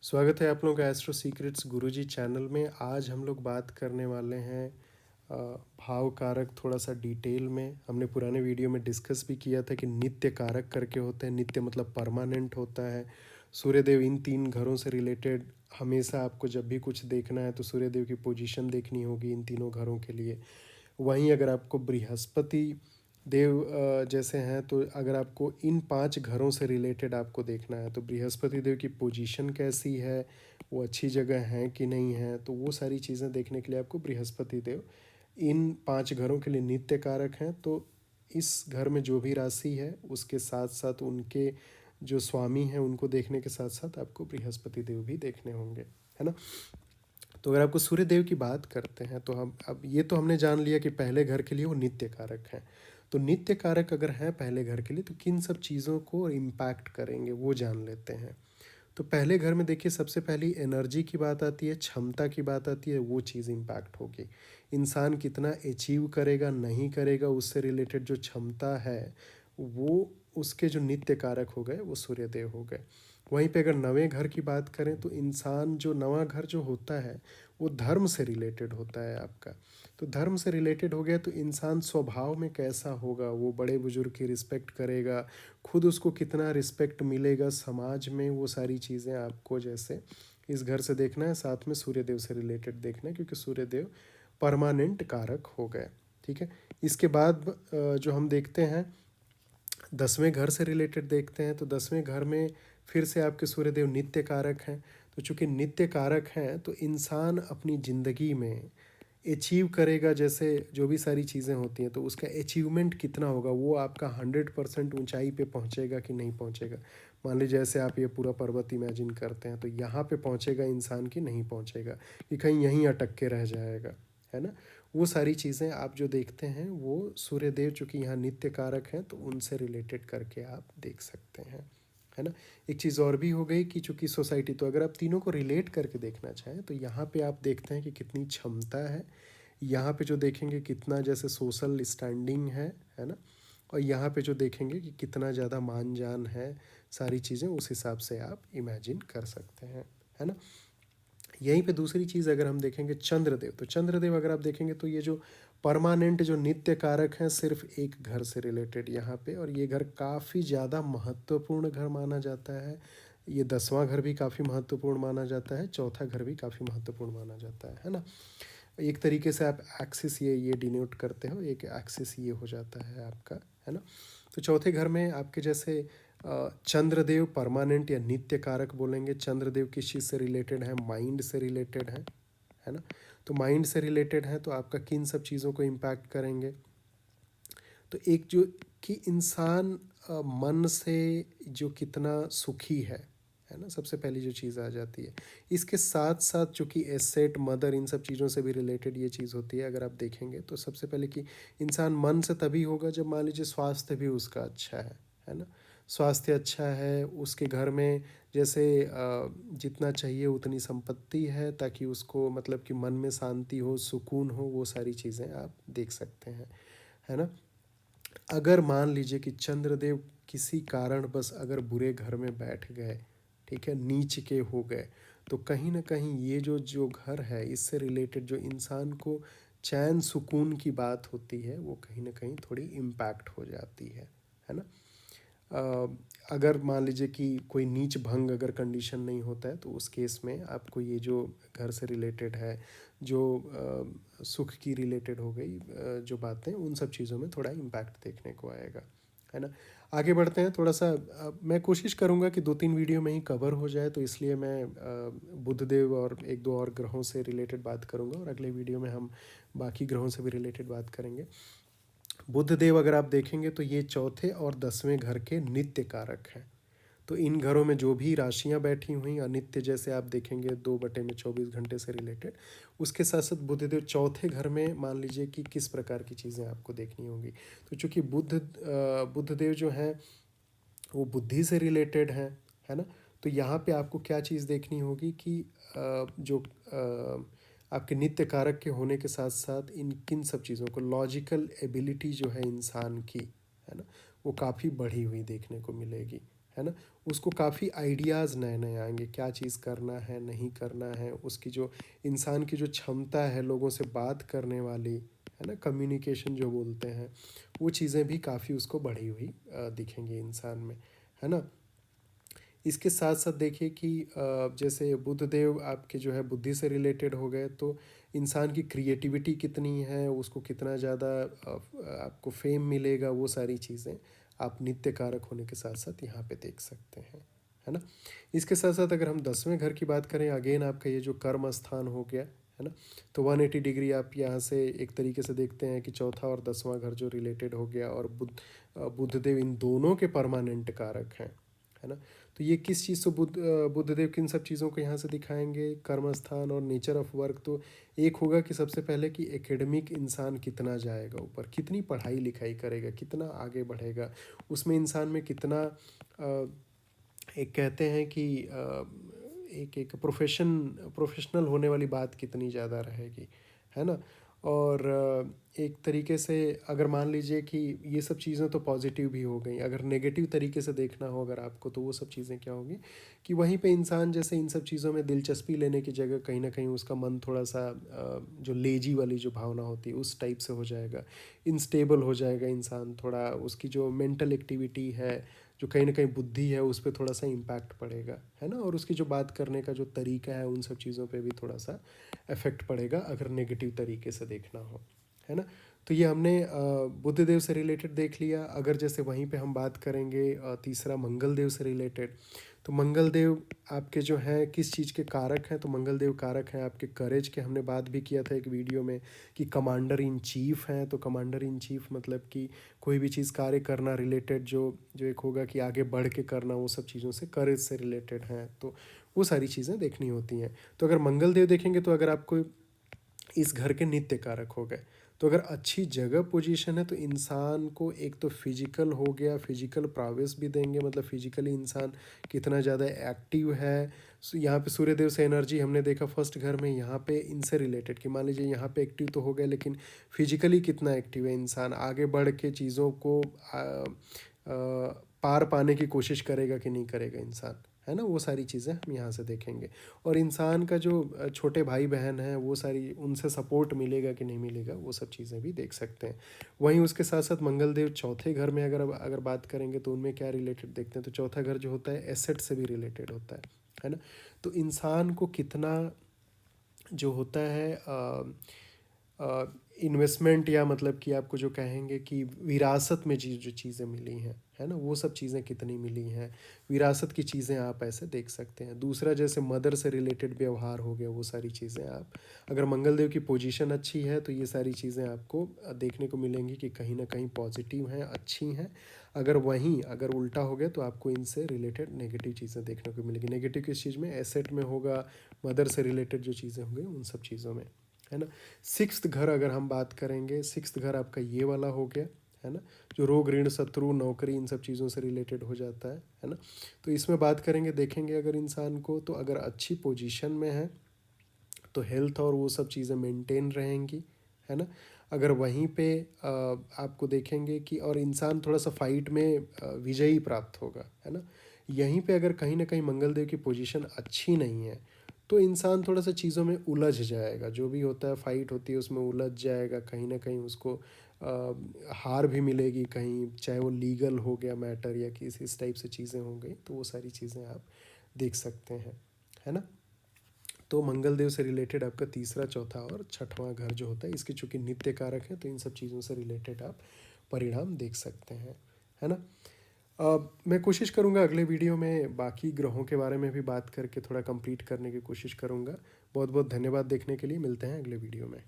स्वागत है आप लोगों का एस्ट्रो सीक्रेट्स गुरुजी चैनल में। आज हम लोग बात करने वाले हैं अ, भाव कारक। थोड़ा सा डिटेल में हमने पुराने वीडियो में डिस्कस भी किया था कि नित्य कारक करके होते हैं। नित्य मतलब परमानेंट होता है। सूर्यदेव इन तीन घरों से रिलेटेड हमेशा आपको जब भी कुछ देखना है तो सूर्यदेव की पोजीशन देखनी होगी इन तीनों घरों के लिए। वहीं अगर आपको बृहस्पति देव जैसे हैं तो अगर आपको इन पांच घरों से रिलेटेड आपको देखना है तो बृहस्पति देव की पोजीशन कैसी है, वो अच्छी जगह है कि नहीं है, तो वो सारी चीज़ें देखने के लिए आपको बृहस्पति देव इन पांच घरों के लिए नित्य कारक हैं। तो इस घर में जो भी राशि है उसके साथ साथ उनके जो स्वामी हैं उनको देखने के साथ साथ आपको बृहस्पति देव भी देखने होंगे, है ना। तो अगर आपको सूर्य देव की बात करते हैं तो हम अब ये तो हमने जान लिया कि पहले घर के लिए वो नित्य कारक हैं। तो नित्य कारक अगर हैं पहले घर के लिए तो किन सब चीज़ों को इम्पैक्ट करेंगे वो जान लेते हैं। तो पहले घर में देखिए सबसे पहली एनर्जी की बात आती है, क्षमता की बात आती है, वो चीज़ इम्पैक्ट होगी। इंसान कितना अचीव करेगा नहीं करेगा उससे रिलेटेड जो क्षमता है वो उसके जो नित्य कारक हो गए वो सूर्यदेव हो गए। वहीं पे अगर नवे घर की बात करें तो इंसान जो नवा घर जो होता है वो धर्म से रिलेटेड होता है आपका। तो धर्म से रिलेटेड हो गया तो इंसान स्वभाव में कैसा होगा, वो बड़े बुजुर्ग की रिस्पेक्ट करेगा, खुद उसको कितना रिस्पेक्ट मिलेगा समाज में, वो सारी चीज़ें आपको जैसे इस घर से देखना है। साथ में सूर्यदेव से रिलेटेड देखना है क्योंकि सूर्यदेव परमानेंट कारक हो गए। ठीक है। इसके बाद जो हम देखते हैं 10वें घर से रिलेटेड देखते हैं तो 10वें घर में फिर से आपके सूर्यदेव नित्य कारक हैं। तो चूंकि नित्य कारक हैं तो इंसान अपनी ज़िंदगी में अचीव करेगा, जैसे जो भी सारी चीज़ें होती हैं तो उसका अचीवमेंट कितना होगा, वो आपका 100% ऊंचाई पे पहुंचेगा कि नहीं पहुंचेगा। मान लीजिए जैसे आप ये पूरा पर्वत इमेजिन करते हैं तो यहाँ पे पहुंचेगा इंसान कि नहीं पहुंचेगा, कि कहीं यहीं अटक के रह जाएगा, है ना। वो सारी चीज़ें आप जो देखते हैं वो सूर्यदेव चूँकि यहाँ नित्य कारक हैं तो उनसे रिलेटेड करके आप देख सकते हैं, है ना। एक चीज़ और भी हो गई कि चूँकि सोसाइटी, तो अगर आप तीनों को रिलेट करके देखना चाहें तो यहाँ पे आप देखते हैं कि कितनी क्षमता है, यहाँ पे जो देखेंगे कितना जैसे सोशल स्टैंडिंग है ना। और यहाँ पे जो देखेंगे कि कितना ज़्यादा मान जान है, सारी चीज़ें उस हिसाब से आप इमेजिन कर सकते हैं, है ना। यहीं पे दूसरी चीज़ अगर हम देखेंगे चंद्रदेव, तो चंद्रदेव अगर आप देखेंगे तो ये जो परमानेंट जो नित्य कारक हैं सिर्फ एक घर से रिलेटेड यहाँ पे, और ये घर काफ़ी ज़्यादा महत्वपूर्ण घर माना जाता है। ये 10वां घर भी काफ़ी महत्वपूर्ण माना जाता है, चौथा घर भी काफ़ी महत्वपूर्ण माना जाता है ना। एक तरीके से आप एक्सिस ये डिनोट करते हो, एक एक्सिस ये हो जाता है आपका, है ना। तो चौथे घर में आपके जैसे चंद्रदेव परमानेंट या नित्य कारक बोलेंगे। चंद्रदेव किस चीज़ से रिलेटेड है, माइंड से रिलेटेड है ना। तो माइंड से रिलेटेड है तो आपका किन सब चीज़ों को इम्पैक्ट करेंगे, तो एक जो कि इंसान मन से जो कितना सुखी है ना, सबसे पहली जो चीज़ आ जाती है। इसके साथ साथ चूँकि एसेट मदर इन सब चीज़ों से भी रिलेटेड ये चीज़ होती है। अगर आप देखेंगे तो सबसे पहले कि इंसान मन से तभी होगा जब मान लीजिए स्वास्थ्य भी उसका अच्छा है ना। स्वास्थ्य अच्छा है उसके घर में, जैसे जितना चाहिए उतनी संपत्ति है ताकि उसको मतलब कि मन में शांति हो, सुकून हो, वो सारी चीज़ें आप देख सकते हैं, है ना। अगर मान लीजिए कि चंद्रदेव किसी कारण बस अगर बुरे घर में बैठ गए, ठीक है, नीच के हो गए, तो कहीं ना कहीं ये जो जो घर है इससे रिलेटेड जो इंसान को चैन सुकून की बात होती है वो कहीं ना कहीं थोड़ी इम्पैक्ट हो जाती है ना। अगर मान लीजिए कि कोई नीच भंग अगर कंडीशन नहीं होता है तो उस केस में आपको ये जो घर से रिलेटेड है, जो सुख की रिलेटेड हो गई जो बातें, उन सब चीज़ों में थोड़ा इम्पैक्ट देखने को आएगा, है ना। आगे बढ़ते हैं थोड़ा सा। मैं कोशिश करूँगा कि 2-3 वीडियो में ही कवर हो जाए, तो इसलिए मैं बुधदेव और एक दो और ग्रहों से रिलेटेड बात करूँगा और अगले वीडियो में हम बाकी ग्रहों से भी रिलेटेड बात करेंगे। बुधदेव अगर आप देखेंगे तो ये चौथे और 10वें घर के नित्य कारक हैं। तो इन घरों में जो भी राशियां बैठी हुई अनित्य, जैसे आप देखेंगे 2/24 घंटे से रिलेटेड, उसके साथ साथ बुधदेव चौथे घर में मान लीजिए कि किस प्रकार की चीज़ें आपको देखनी होंगी। तो चूंकि बुधदेव जो हैं वो बुद्धि से रिलेटेड हैं, है ना। तो यहाँ पे आपको क्या चीज़ देखनी होगी कि जो आपके नित्य कारक के होने के साथ साथ इन किन सब चीज़ों को, लॉजिकल एबिलिटी जो है इंसान की, है ना, वो काफ़ी बढ़ी हुई देखने को मिलेगी, है ना, उसको काफ़ी आइडियाज़ नए नए आएंगे, क्या चीज़ करना है नहीं करना है, उसकी जो इंसान की जो क्षमता है लोगों से बात करने वाली, है ना, कम्युनिकेशन जो बोलते हैं, वो चीज़ें भी काफ़ी उसको बढ़ी हुई दिखेंगी इंसान में, है ना। इसके साथ साथ देखिए कि जैसे बुद्धदेव आपके जो है बुद्धि से रिलेटेड हो गए, तो इंसान की क्रिएटिविटी कितनी है, उसको कितना ज़्यादा आपको फेम मिलेगा, वो सारी चीज़ें आप नित्य कारक होने के साथ साथ यहाँ पे देख सकते हैं, है ना। इसके साथ साथ अगर हम 10वें घर की बात करें, अगेन आपका ये जो कर्म स्थान हो गया, है ना, तो 180 डिग्री आप यहाँ से एक तरीके से देखते हैं कि चौथा और 10वां घर जो रिलेटेड हो गया, और बुद्धदेव इन दोनों के परमानेंट कारक हैं, है ना। तो ये किस चीज़ से बुद्धदेव किन सब चीज़ों को यहाँ से दिखाएंगे, कर्म स्थान और नेचर ऑफ वर्क। तो एक होगा कि सबसे पहले कि एकेडमिक इंसान कितना जाएगा ऊपर, कितनी पढ़ाई लिखाई करेगा, कितना आगे बढ़ेगा, उसमें इंसान में कितना एक कहते हैं कि एक एक प्रोफेशनल होने वाली बात कितनी ज़्यादा रहेगी, है ना। और एक तरीके से अगर मान लीजिए कि ये सब चीज़ें तो पॉजिटिव भी हो गई, अगर नेगेटिव तरीके से देखना हो अगर आपको, तो वो सब चीज़ें क्या होगी कि वहीं पे इंसान जैसे इन सब चीज़ों में दिलचस्पी लेने की जगह कहीं ना कहीं उसका मन थोड़ा सा जो लेजी वाली जो भावना होती है उस टाइप से हो जाएगा, इनस्टेबल हो जाएगा इंसान, थोड़ा उसकी जो मेंटल एक्टिविटी है, जो कहीं ना कहीं बुद्धि है, उस पर थोड़ा सा इम्पैक्ट पड़ेगा, है ना। और उसकी जो बात करने का जो तरीका है, उन सब चीज़ों पे भी थोड़ा सा इफेक्ट पड़ेगा अगर नेगेटिव तरीके से देखना हो, है ना। तो ये हमने बुद्धदेव से रिलेटेड देख लिया। अगर जैसे वहीं पे हम बात करेंगे तीसरा मंगल देव से रिलेटेड, तो मंगल देव आपके जो हैं किस चीज़ के कारक हैं, तो मंगल देव कारक हैं आपके करेज के। हमने बात भी किया था एक वीडियो में कि कमांडर इन चीफ हैं, तो कमांडर इन चीफ मतलब कि कोई भी चीज़ कार्य करना रिलेटेड, जो जो एक होगा कि आगे बढ़ के करना, वो सब चीज़ों से करेज से रिलेटेड हैं, तो वो सारी चीज़ें देखनी होती हैं। तो अगर मंगल देव देखेंगे, तो अगर आपको इस घर के नित्य कारक हो गए, तो अगर अच्छी जगह पोजीशन है तो इंसान को एक तो फिजिकल हो गया, फिजिकल प्रावेस भी देंगे, मतलब फिजिकली इंसान कितना ज़्यादा एक्टिव है। यहाँ पे सूर्यदेव से एनर्जी हमने देखा फर्स्ट घर में, यहाँ पे इनसे रिलेटेड कि मान लीजिए यहाँ पे एक्टिव तो हो गया, लेकिन फिजिकली कितना एक्टिव है इंसान, आगे बढ़ के चीज़ों को पार पाने की कोशिश करेगा कि नहीं करेगा इंसान, है ना। वो सारी चीज़ें हम यहाँ से देखेंगे। और इंसान का जो छोटे भाई बहन हैं, वो सारी उनसे सपोर्ट मिलेगा कि नहीं मिलेगा, वो सब चीज़ें भी देख सकते हैं। वहीं उसके साथ साथ मंगल देव चौथे घर में अगर बात करेंगे, तो उनमें क्या रिलेटेड देखते हैं, तो चौथा घर जो होता है एसेट से भी रिलेटेड होता है ना। तो इंसान को कितना जो होता है इन्वेस्टमेंट, या मतलब कि आपको जो कहेंगे कि विरासत में जो चीज़ें मिली हैं, है ना, वो सब चीज़ें कितनी मिली हैं, विरासत की चीज़ें आप ऐसे देख सकते हैं। दूसरा जैसे मदर से रिलेटेड व्यवहार हो गया, वो सारी चीज़ें आप अगर मंगलदेव की पोजीशन अच्छी है, तो ये सारी चीज़ें आपको देखने को मिलेंगी कि कहीं ना कहीं पॉजिटिव हैं, अच्छी हैं। अगर उल्टा हो गया, तो आपको इनसे रिलेटेड नेगेटिव चीज़ें देखने को मिलेगी। नेगेटिव किस चीज़ में, एसेट में होगा, मदर से रिलेटेड जो चीज़ें होंगी उन सब चीज़ों में, है ना। सिक्स्थ घर अगर हम बात करेंगे, सिक्स्थ घर आपका ये वाला हो गया, है ना, जो रोग ऋण शत्रु नौकरी इन सब चीज़ों से रिलेटेड हो जाता है ना। तो इसमें बात करेंगे, देखेंगे अगर इंसान को, तो अगर अच्छी पोजीशन में है तो हेल्थ और वो सब चीज़ें मेंटेन रहेंगी, है ना। अगर वहीं पे आपको देखेंगे कि और इंसान थोड़ा सा फाइट में विजयी प्राप्त होगा, है ना। यहीं पे अगर कहीं ना कहीं मंगलदेव की पोजीशन अच्छी नहीं है, तो इंसान थोड़ा सा चीज़ों में उलझ जाएगा, जो भी होता है फाइट होती है उसमें उलझ जाएगा, कहीं ना कहीं उसको हार भी मिलेगी कहीं, चाहे वो लीगल हो गया मैटर या किसी इस टाइप से चीज़ें हो गई, तो वो सारी चीज़ें आप देख सकते हैं, है ना। तो मंगलदेव से रिलेटेड आपका तीसरा, चौथा और छठवां घर जो होता है, इसके चूंकि नित्य कारक है, तो इन सब चीज़ों से रिलेटेड आप परिणाम देख सकते हैं, है ना। मैं कोशिश करूँगा अगले वीडियो में बाकी ग्रहों के बारे में भी बात करके थोड़ा कंप्लीट करने की कोशिश करूँगा। बहुत बहुत धन्यवाद देखने के लिए, मिलते हैं अगले वीडियो में।